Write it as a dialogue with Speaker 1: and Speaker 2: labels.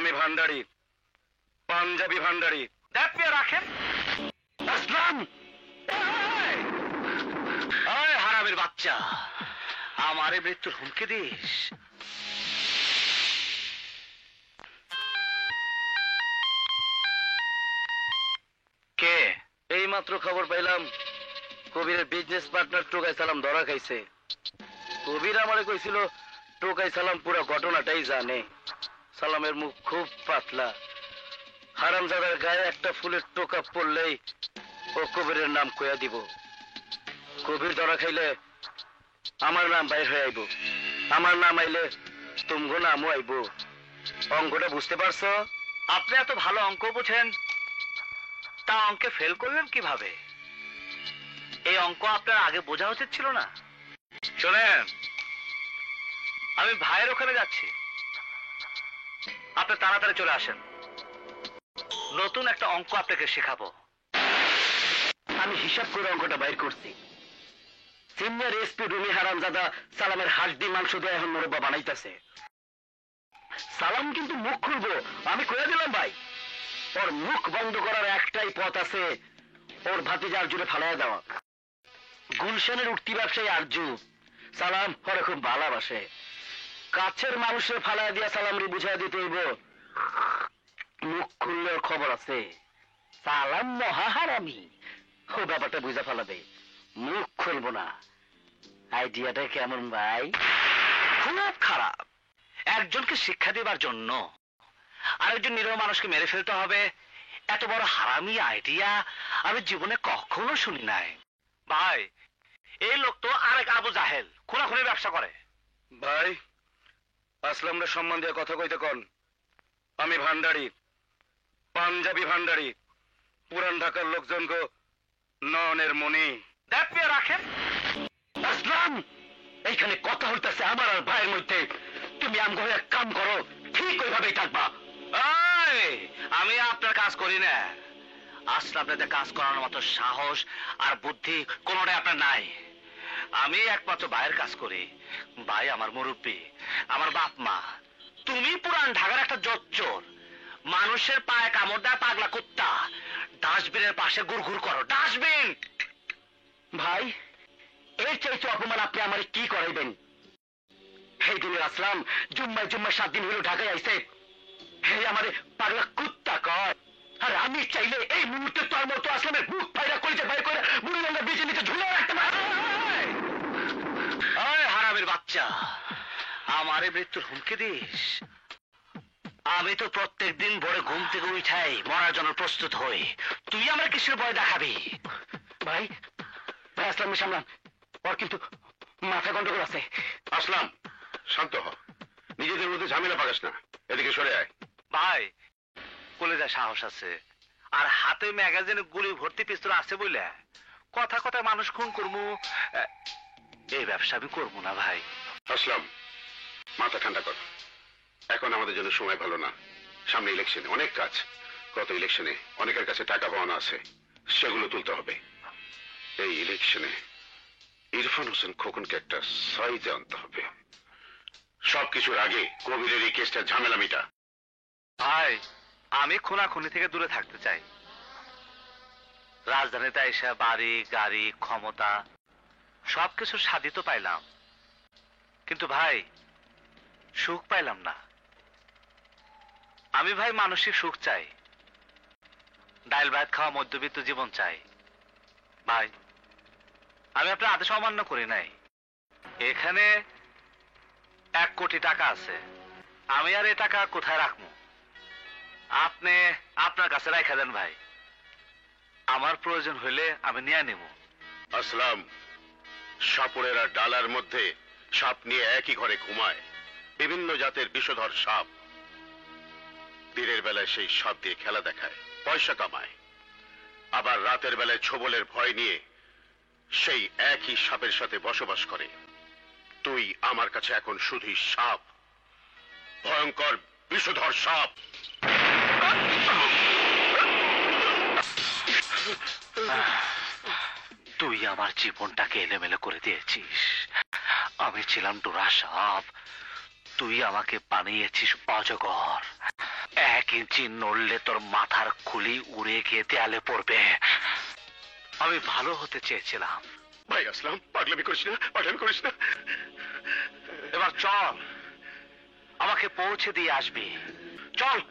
Speaker 1: আমি ভান্ডারি, পাঞ্জাবি ভান্ডারি।
Speaker 2: দাপিয়ে রাখেন।
Speaker 1: আসলাম,
Speaker 2: ওই হারামের বাচ্চা, আমারে মৃত্যুর হুমকি দিস? কে?
Speaker 1: এই মাত্র খবর পাইলাম কবিরের বিজনেস পার্টনার টোকাই সালাম ধরা খাইছে। কবির আমারে কইছিল টোকাই সালাম পুরো ঘটনাটাই জানে। সালামের মুখ খুব পাতলা, হারামজাদার গায়ে একটা ফুলের টোকা পড়লেই ও কবিরের নাম কইয়া দিব। কবির ধরা খাইলে আমার নাম বাইর হয়ে আইব, আমার নাম আইলে তুমগো নামও আইব। অঙ্কটা বুঝতে পারছো?
Speaker 2: আপনি এত ভালো অঙ্ক বোঝেন, তা অঙ্কে ফেল করলেন কিভাবে? এই অঙ্ক আপনার আগে বোঝা উচিত ছিল না। শোনেন, আমি ভাইয়ের ওখানে যাচ্ছি, আপনি তাড়াতাড়ি চলে আসেন। নতুন একটা অঙ্ক আপনাকে শেখাবো।
Speaker 1: আমি হিসাব করে অঙ্কটা বাইর করছি। সিনিয়র এসপি রুমি হারামজাদা সালামের হাড্ডি মাংস দিয়ে এখন মোরব্বা বানাইতেছে। সালাম কিন্তু মুখ খুলবো, আমি কইয়া দিলাম ভাই। ওর মুখ বন্ধ করার একটাই পথ আছে, ওর ভাতিজার জুড়ে ফালাইয়া দেওয়া। গুলশানের উঠতি ব্যবসায়ী আরজু সালাম ওরে খুব ভালোবাসে। কাছের মানুষের ফালাইয়া দিয়া সালামরে বুঝাই দিতে হইব মুখ খুললে ওর খবর আছে। সালাম মহাহারামি, ও ব্যাপারটা বুঝা ফেলাবে, মুখ খুলবো না। আইডিয়াটা কেমন ভাই?
Speaker 2: খুব খারাপ। একজনকে শিক্ষা দেবার জন্য আরেকজন নিরীহ মানুষকে মেরে ফেলতে হবে, এত বড় হারামি আইডিয়া আমি জীবনে কখনো শুনি নাই। ভাই, এই লোক তো আরেক আবু জাহেল, খুনাখুনি ব্যবসা করে।
Speaker 1: ভাই, আসলামরা সম্মান দিয়ে কথা কইতে কন। আমি ভান্ডারি, পাঞ্জাবি ভান্ডারি, পুরান ঢাকার লোকজনকে ননের মনি।
Speaker 2: দাপিয়ে রাখেন।
Speaker 1: আসলাম, এইখানে কথা হইতেছে আমার আর ভাইয়ের মধ্যে। তুমি আমগো এক কাম করো, ঠিক ওইভাবেই থাকবা।
Speaker 2: আমি আপনার কাজ করি না। আসলে আপনাদের কাজ করানোর মতো সাহস আর বুদ্ধি কোনোটাই আপনার নাই। আমি একমাত্র ভাইয়ের কাজ করি। ভাই আমার মুরব্বী, আমার বাপ মা। তুমি পুরান ঢাকার একটা জোচ্চোর, মানুষের পায়ে কামড় দেয় পাগলা কুত্তা। ডাস্টবিনের পাশে ঘুরঘুর করো, ডাস্টবিন।
Speaker 1: ভাই, এর চাইতে অপমান আপনি আমারে কি করাইবেন? এই দিনের আসলাম জুম্মায় 7 দিন হলো ঢাকায় আইছে, হে আমারে পাগলা কুত্তা কয়। আর আমি চাইলে এই মুহূর্তে তোর মতো আসলামের বুক ফাইরা করেছে বাইর করে বুড়িগঙ্গা বিচে নিচে ঝুলে রাখতে পারে।
Speaker 2: ওই হারামের বাচ্চা, আমারে মৃত্যুর হুমকি দিস? আমি তো প্রত্যেক দিন ভোরে ঘুম থেকে উঠাই মরার জন্য প্রস্তুত হই। তুই আমার কিসের ভয় দেখাবি?
Speaker 1: ভাই, ভাই আসলামের সামলান, ওর কিন্তু মাথা গন্ডগোল আছে।
Speaker 3: আসলাম, শান্ত হ, নিজেদের মধ্যে ঝামেলা পাকাস না, এদিকে সরে আয়।
Speaker 2: ভাই, কলেজা সাহস আছে, আর হাতে ম্যাগাজিনে গুলি ভর্তি পিস্তল আছে বলে কথা কথায় মানুষ খুন করবো, এই ব্যবসা আমি করবো না ভাই।
Speaker 3: আসলাম, মাথা ঠান্ডা কর। এখন আমাদের জন্য সময় ভালো না, সামনে ইলেকশনে অনেক কাজ। গত ইলেকশনে অনেকের কাছে টাকা পাওনা আছে, সেগুলো তুলতে হবে। এই ইলেকশনে ইরফান হোসেন খোকনকে একটা সাইজে আনতে হবে। সবকিছুর আগে কবিরের এই কেসটা ঝামেলা মিটা।
Speaker 2: ভাই, আমি খুনাখুনি থেকে দূরে থাকতে চাই। রাজধানীতে এসে বাড়ি গাড়ি ক্ষমতা সবকিছুর স্বাদই তো পাইলাম, কিন্তু ভাই সুখ পাইলাম না। আমি ভাই মানসিক সুখ চাই, ডাল ভাত খাওয়া মধ্যবিত্ত জীবন চাই। ভাই, আমি আপনার আদেশ অমান্য করি নাই। এখানে 1 কোটি টাকা আছে, আমি আর এই টাকা কোথায় রাখবো? আপনি আপনার কাছে রাখা দেন ভাই, আমার প্রয়োজন হইলে আমি নিয়ে নেব।
Speaker 3: আসলাম, সাপুরের আর ডালার মধ্যে সাপ নিয়ে একই ঘরে ঘুমায় বিভিন্ন জাতের বিষধর সাপ। দিনের বেলায় সেই সাপ দিয়ে খেলা দেখায়, পয়সা কামায়, আবার রাতের বেলায় ছোবলের ভয় নিয়ে সেই একই সাপের সাথে বসবাস করে। তুই আমার কাছে এখন শুধুই সাপ, ভয়ঙ্কর বিষধর সাপ।
Speaker 2: তুই আমার জীবনটাকে এলোমেলো করে দিয়েছিস। আমি ছিলাম ডোরা সাপ, তুই আমাকে বানিয়েছিস অজগর। ইঞ্চি নড়লে তোর মাথার খুলি উড়ে গিয়ে দেয়ালে পড়বে। আমি ভালো হতে চেয়েছিলাম।
Speaker 3: ভাই আসলাম, পাগলামি করিস না, পাগলামি করিস না।
Speaker 2: এবার চল, আমাকে পৌঁছে দিয়ে আসবি। চল।